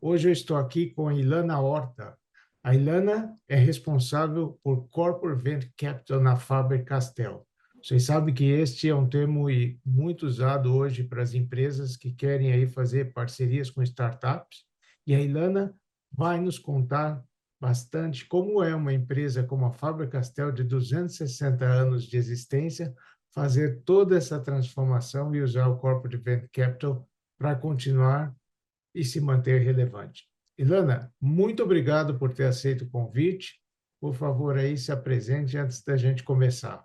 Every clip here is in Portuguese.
Hoje eu estou aqui com a Ilana Horta. A Ilana é responsável por Corporate Venture Capital na Faber-Castell. Vocês sabem que este é um termo muito usado hoje para as empresas que querem aí fazer parcerias com startups. E a Ilana vai nos contar bastante como é uma empresa como a Faber-Castell de 260 anos de existência fazer toda essa transformação e usar o Corporate Venture Capital para continuar e se manter relevante. Ilana, muito obrigado por ter aceito o convite. Por favor, aí se apresente antes da gente começar.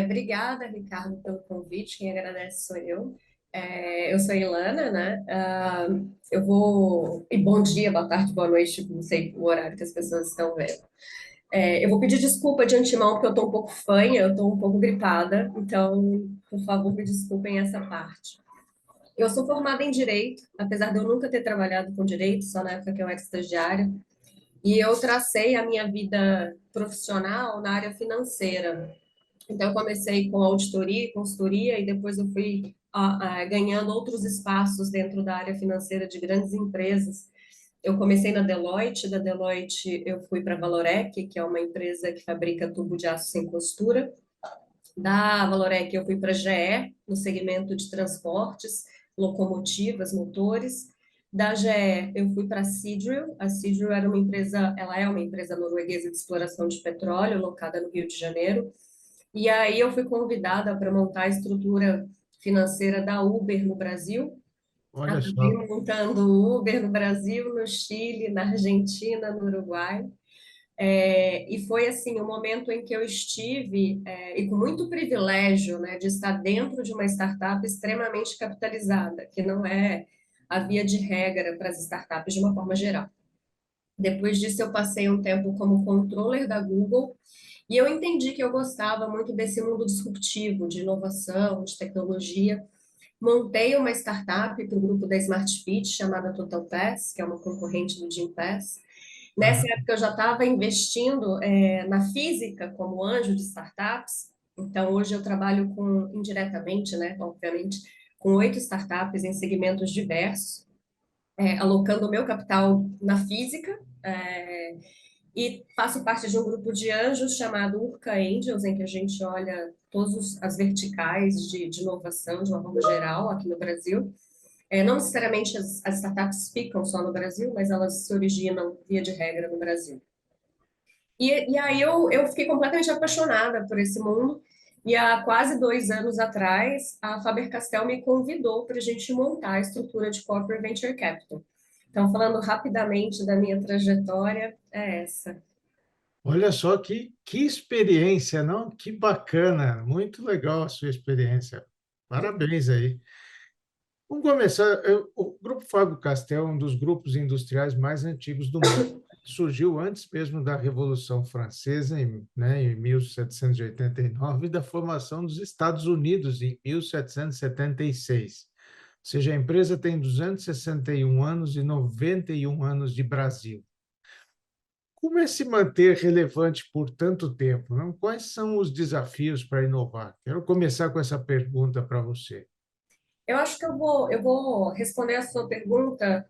Obrigada, Ricardo, pelo convite. Quem agradece sou eu. Eu sou a Ilana, né? Eu vou. E bom dia, boa tarde, boa noite, não sei o horário que as pessoas estão vendo. Eu vou pedir desculpa de antemão, porque eu estou um pouco fanha, eu estou um pouco gripada, então, por favor, me desculpem essa parte. Eu sou formada em Direito, apesar de eu nunca ter trabalhado com Direito, só na época que eu era estagiária, e eu tracei a minha vida profissional na área financeira. Então, eu comecei com auditoria e consultoria, e depois eu fui ganhando outros espaços dentro da área financeira de grandes empresas. Eu comecei na Deloitte, da Deloitte eu fui para a Valorec, que é uma empresa que fabrica tubo de aço sem costura. Da Valorec eu fui para a GE, no segmento de transportes, locomotivas, motores. Da GE eu fui para a Seadrill era uma empresa, ela é uma empresa norueguesa de exploração de petróleo, locada no Rio de Janeiro. E aí eu fui convidada para montar a estrutura financeira da Uber no Brasil. Olha Acabei só, montando o Uber no Brasil, no Chile, na Argentina, no Uruguai. E foi assim o momento em que eu estive, e com muito privilégio, né, de estar dentro de uma startup extremamente capitalizada, que não é a via de regra para as startups de uma forma geral. Depois disso, eu passei um tempo como controller da Google e eu entendi que eu gostava muito desse mundo disruptivo, de inovação, de tecnologia. Montei uma startup para o grupo da Smart Fit, chamada Total Pass, que é uma concorrente do Gympass. Nessa aham, época, eu já estava investindo na física como anjo de startups. Então, hoje eu trabalho indiretamente, né, obviamente, com 8 startups em segmentos diversos, alocando o meu capital na física, e faço parte de um grupo de anjos chamado Urca Angels, em que a gente olha todas as verticais de inovação de uma forma geral aqui no Brasil. Não necessariamente as startups ficam só no Brasil, mas elas se originam, via de regra, no Brasil. E aí eu fiquei completamente apaixonada por esse mundo, e há quase 2 anos atrás, a Faber-Castell me convidou para a gente montar a estrutura de Corporate Venture Capital. Então, falando rapidamente da minha trajetória, é essa. olha só que experiência, não? Que bacana, muito legal a sua experiência. Parabéns aí. Vamos começar. O Grupo Fábio Castel é um dos grupos industriais mais antigos do mundo. Surgiu antes mesmo da Revolução Francesa, em 1789, e da formação dos Estados Unidos, em 1776. Ou seja, a empresa tem 261 anos e 91 anos de Brasil. Como é se manter relevante por tanto tempo, não? Quais são os desafios para inovar? Quero começar com essa pergunta para você. Eu acho que eu vou responder a sua pergunta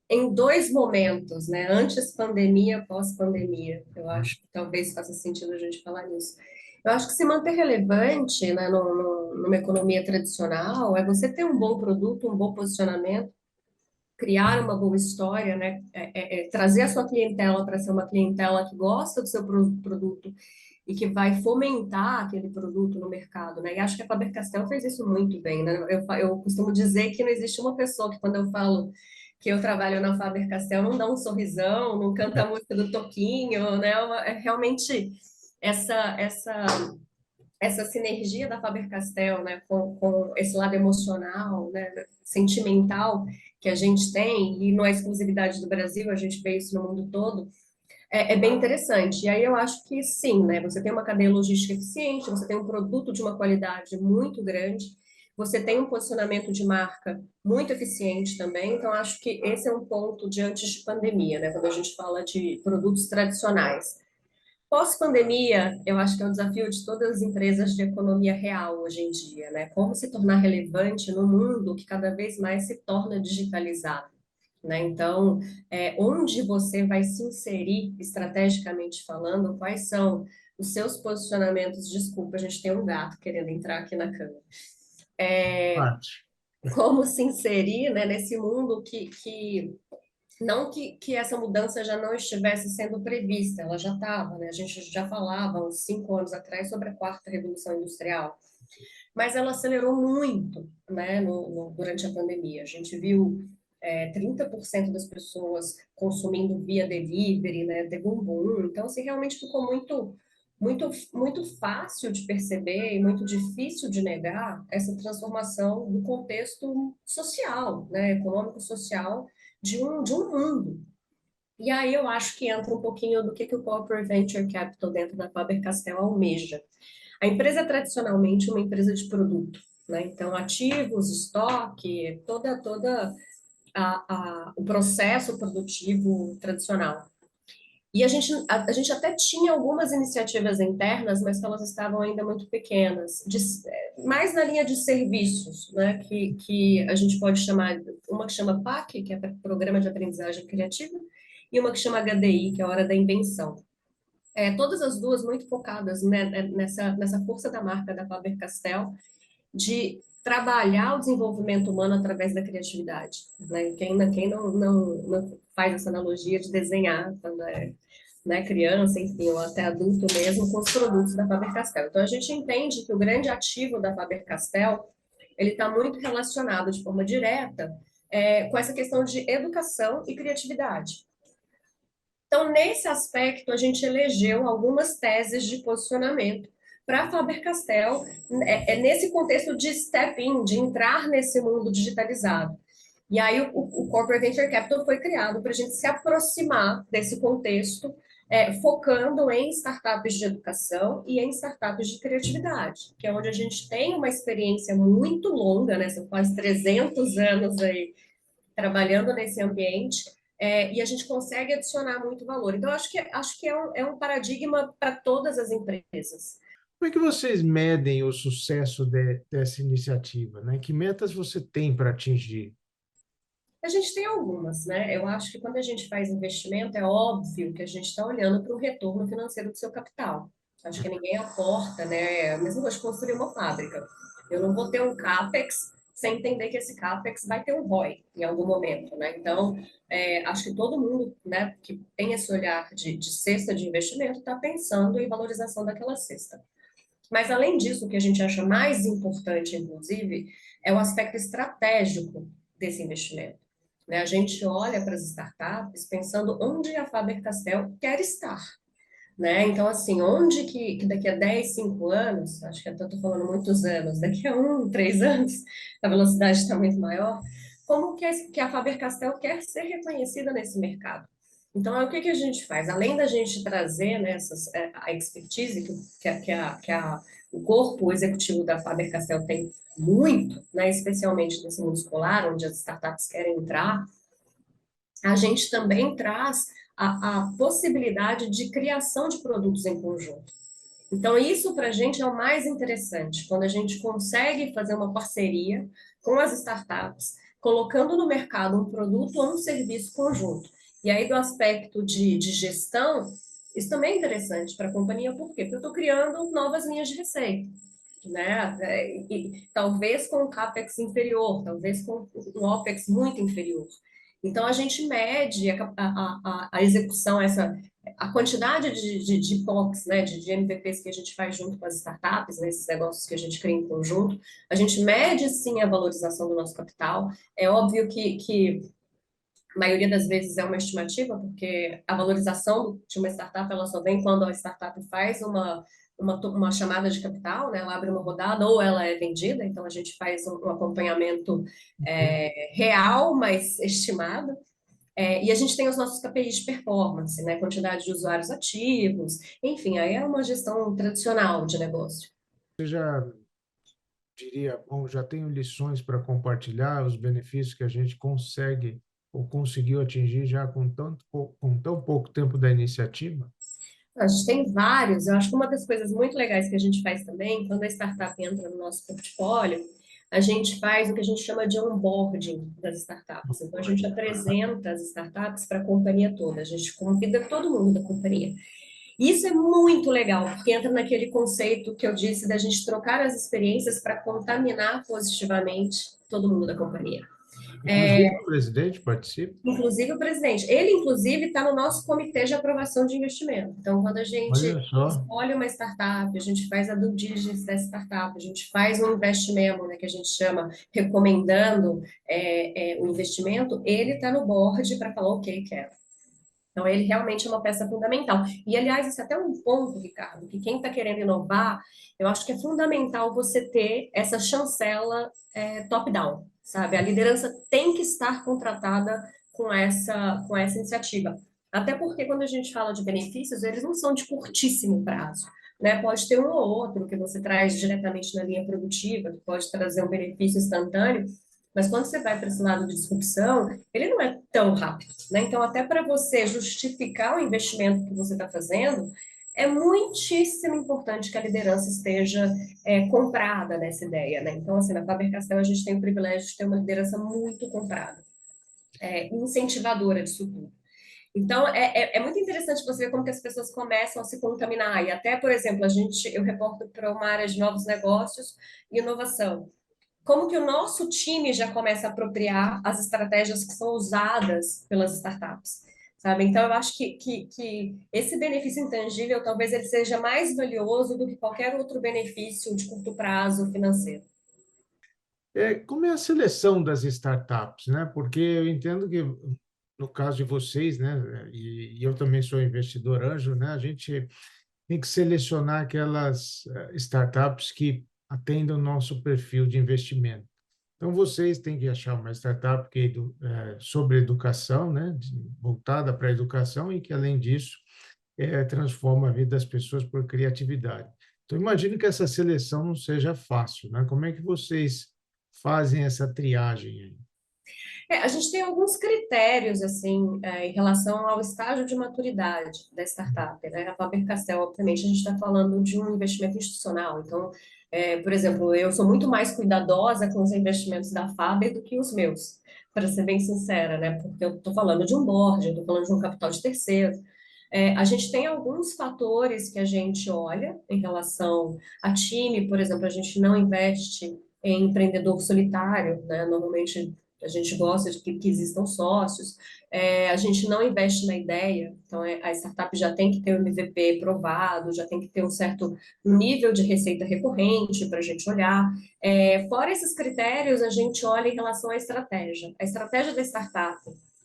em 2 momentos, né? Antes pandemia, pós-pandemia. Eu acho que talvez faça sentido a gente falar nisso. Eu acho que se manter relevante, né, numa economia tradicional é você ter um bom produto, um bom posicionamento, criar uma boa história, né? Trazer a sua clientela para ser uma clientela que gosta do seu produto e que vai fomentar aquele produto no mercado, né? E acho que a Faber-Castell fez isso muito bem, né? Eu costumo dizer que não existe uma pessoa que, quando eu falo que eu trabalho na Faber-Castell, não dá um sorrisão, não canta a música do Toquinho, né? Realmente essa, essa, essa sinergia da Faber-Castell, né? Com esse lado emocional, né? Sentimental que a gente tem, e não é exclusividade do Brasil, a gente vê isso no mundo todo, é bem interessante. E aí eu acho que sim, né? Você tem uma cadeia logística eficiente, você tem um produto de uma qualidade muito grande, você tem um posicionamento de marca muito eficiente também. Então, acho que esse é um ponto de antes de pandemia, né? Quando a gente fala de produtos tradicionais. Pós-pandemia, eu acho que é um desafio de todas as empresas de economia real hoje em dia, né? Como se tornar relevante no mundo que cada vez mais se torna digitalizado. né? Então, onde você vai se inserir estrategicamente falando, quais são os seus posicionamentos? Desculpa, a gente tem um gato querendo entrar aqui na câmera. Parte. Como se inserir, né, nesse mundo não que essa mudança já não estivesse sendo prevista, ela já estava, né? A gente já falava uns 5 anos atrás sobre a quarta revolução industrial, mas ela acelerou muito, né, durante a pandemia. A gente viu 30% das pessoas consumindo via delivery, né, teve um boom. Então, assim, realmente ficou muito fácil de perceber e muito difícil de negar essa transformação do contexto social, né, econômico-social de um mundo. E aí eu acho que entra um pouquinho do que o Corporate Venture Capital dentro da Faber-Castell almeja. A empresa é tradicionalmente uma empresa de produto, né? Então, ativos, estoque, toda o processo produtivo tradicional. E a gente até tinha algumas iniciativas internas, mas que elas estavam ainda muito pequenas, mais na linha de serviços, né? Que a gente pode chamar, uma que chama PAC, que é Programa de Aprendizagem Criativa, e uma que chama HDI, que é a Hora da Invenção. Todas as duas muito focadas, né, nessa força da marca da Faber-Castell, de trabalhar o desenvolvimento humano através da criatividade. Né? Quem não faz essa analogia de desenhar quando é, né, criança, enfim, ou até adulto mesmo, com os produtos da Faber-Castell. Então, a gente entende que o grande ativo da Faber-Castell, ele está muito relacionado de forma direta com essa questão de educação e criatividade. Então, nesse aspecto, a gente elegeu algumas teses de posicionamento para a Faber-Castell, nesse contexto de step-in, de entrar nesse mundo digitalizado. E aí o Corporate Venture Capital foi criado para a gente se aproximar desse contexto, focando em startups de educação e em startups de criatividade, que é onde a gente tem uma experiência muito longa, né? São quase 300 anos aí trabalhando nesse ambiente, e a gente consegue adicionar muito valor. Então, acho que é um paradigma para todas as empresas. Como é que vocês medem o sucesso dessa iniciativa, né? Que metas você tem para atingir? A gente tem algumas, né? Eu acho que quando a gente faz investimento, é óbvio que a gente está olhando para o retorno financeiro do seu capital. Acho que ninguém aporta, né? Mesmo que eu construir uma fábrica. Eu não vou ter um CAPEX sem entender que esse CAPEX vai ter um ROI em algum momento, né? Então, acho que todo mundo, né, que tem esse olhar de cesta de investimento está pensando em valorização daquela cesta. Mas, além disso, o que a gente acha mais importante, inclusive, é o aspecto estratégico desse investimento. Né? A gente olha para as startups pensando onde a Faber-Castell quer estar. Né? Então, assim, onde que daqui a 10, 5 anos, acho que até estou falando muitos anos, daqui a 3 anos, a velocidade está muito maior, como que a Faber-Castell quer ser reconhecida nesse mercado? Então, o que a gente faz? Além da gente trazer, né, a expertise o corpo executivo da Faber-Castell tem muito, né, especialmente nesse mundo escolar, onde as startups querem entrar, a gente também traz a possibilidade de criação de produtos em conjunto. Então, isso para a gente é o mais interessante, quando a gente consegue fazer uma parceria com as startups, colocando no mercado um produto ou um serviço conjunto. E aí, do aspecto de gestão, isso também é interessante para a companhia, por quê? Porque eu estou criando novas linhas de receita. Né? E talvez com um CAPEX inferior, talvez com um OPEX muito inferior. Então, a gente mede a execução, a quantidade de POCs, né, de MVPs que a gente faz junto com as startups, nesses negócios que a gente cria em conjunto. A gente mede, sim, a valorização do nosso capital. É óbvio que a maioria das vezes é uma estimativa, porque a valorização de uma startup ela só vem quando a startup faz uma chamada de capital, né? Ela abre uma rodada ou ela é vendida, então a gente faz um acompanhamento real, mas estimado. E a gente tem os nossos KPIs de performance, né? Quantidade de usuários ativos, enfim, aí é uma gestão tradicional de negócio. Você já diria, bom, já tenho lições para compartilhar, os benefícios que a gente consegue ou conseguiu atingir já com tão pouco tempo da iniciativa? A gente tem vários, eu acho que uma das coisas muito legais que a gente faz também, quando a startup entra no nosso portfólio, a gente faz o que a gente chama de onboarding das startups. Então, a gente apresenta as startups para a companhia toda, a gente convida todo mundo da companhia. Isso é muito legal, porque entra naquele conceito que eu disse da gente trocar as experiências para contaminar positivamente todo mundo da companhia. Inclusive o presidente participa. Inclusive o presidente. Ele, inclusive, está no nosso comitê de aprovação de investimento. Então, quando a gente Olha só. escolhe uma startup, a gente faz a due diligence dessa startup, a gente faz um investimento, né, que a gente chama recomendando o investimento, ele está no board para falar, ok, quero. Então, ele realmente é uma peça fundamental. E, aliás, isso é até um ponto, Ricardo, que quem está querendo inovar, eu acho que é fundamental você ter essa chancela top-down, sabe? A liderança tem que estar contratada com essa iniciativa. Até porque, quando a gente fala de benefícios, eles não são de curtíssimo prazo. Né? Pode ter um ou outro que você traz diretamente na linha produtiva, que pode trazer um benefício instantâneo, mas quando você vai para esse lado de disrupção, ele não é tão rápido, né? Então, até para você justificar o investimento que você está fazendo, é muitíssimo importante que a liderança esteja comprada nessa ideia, né? Então, assim, na Faber-Castell a gente tem o privilégio de ter uma liderança muito comprada, incentivadora disso tudo. Então, é muito interessante você ver como que as pessoas começam a se contaminar. E até, por exemplo, eu reporto para uma área de novos negócios e inovação. Como que o nosso time já começa a apropriar as estratégias que são usadas pelas startups, sabe? Então, eu acho que esse benefício intangível, talvez ele seja mais valioso do que qualquer outro benefício de curto prazo financeiro. Como é a seleção das startups, né? Porque eu entendo que, no caso de vocês, né, e eu também sou investidor anjo, né, a gente tem que selecionar aquelas startups que atendem o nosso perfil de investimento. Então, vocês têm que achar uma startup que sobre educação, né, voltada para a educação e que, além disso, transforma a vida das pessoas por criatividade. Então, imagino que essa seleção não seja fácil, né? Como é que vocês fazem essa triagem aí? A gente tem alguns critérios, assim, em relação ao estágio de maturidade da startup, né? A Faber-Castell, obviamente, a gente está falando de um investimento institucional. Então, por exemplo, eu sou muito mais cuidadosa com os investimentos da Faber do que os meus, para ser bem sincera, né? Porque eu estou falando de um board, eu estou falando de um capital de terceiro. A gente tem alguns fatores que a gente olha em relação a time, por exemplo, a gente não investe em empreendedor solitário, né? Normalmente a gente gosta de que existam sócios, a gente não investe na ideia, então a startup já tem que ter o MVP provado, já tem que ter um certo nível de receita recorrente para a gente olhar. Fora esses critérios, a gente olha em relação à estratégia. A estratégia da startup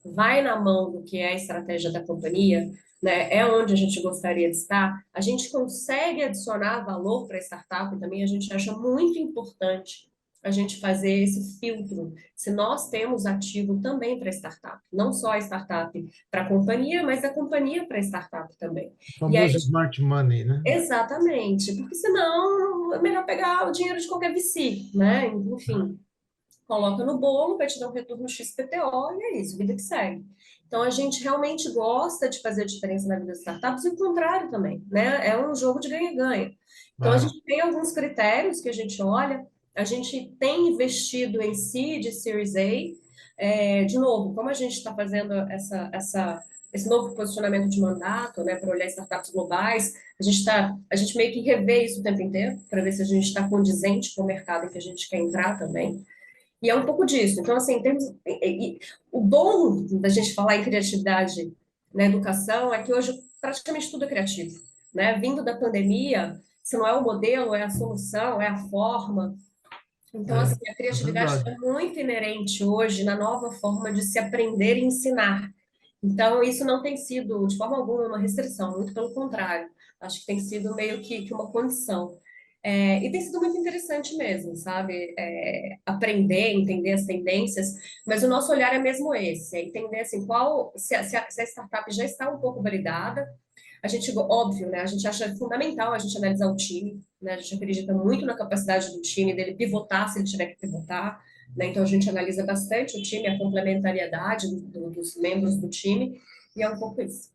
vai na mão do que é a estratégia da companhia, né? É onde a gente gostaria de estar. A gente consegue adicionar valor para a startup também, a gente acha muito importante a gente fazer esse filtro, se nós temos ativo também para startup, não só a startup para a companhia, mas a companhia para a startup também. O E aí, famoso smart money, né? exatamente, porque senão é melhor pegar o dinheiro de qualquer VC, né? Enfim, coloca no bolo, vai te dar um retorno XPTO e é isso, vida que segue. Então, a gente realmente gosta de fazer a diferença na vida das startups e o contrário também, né? É um jogo de ganha-ganha. Então, a Claro. gente tem alguns critérios que a gente olha, a gente tem investido em seed, Series A. De novo, como a gente está fazendo esse novo posicionamento de mandato, né, para olhar startups globais, a gente meio que revê isso o tempo inteiro, para ver se a gente está condizente com o mercado em que a gente quer entrar também. E é um pouco disso. Então, assim, o bom da gente falar em criatividade na educação é que hoje praticamente tudo é criativo, né? Vindo da pandemia, se não é o modelo, é a solução, é a forma. Então, assim, a É criatividade verdade. está muito inerente hoje na nova forma de se aprender e ensinar. Então, isso não tem sido, de forma alguma, uma restrição, muito pelo contrário. Acho que tem sido meio que uma condição. E tem sido muito interessante mesmo, sabe? Aprender, entender as tendências, mas o nosso olhar é mesmo esse, é entender assim, se a startup já está um pouco validada, a gente, óbvio, né? A gente acha fundamental a gente analisar o time, né? A gente acredita muito na capacidade do time dele pivotar se ele tiver que pivotar, né? Então a gente analisa bastante o time, a complementariedade dos membros do time, e é um pouco isso.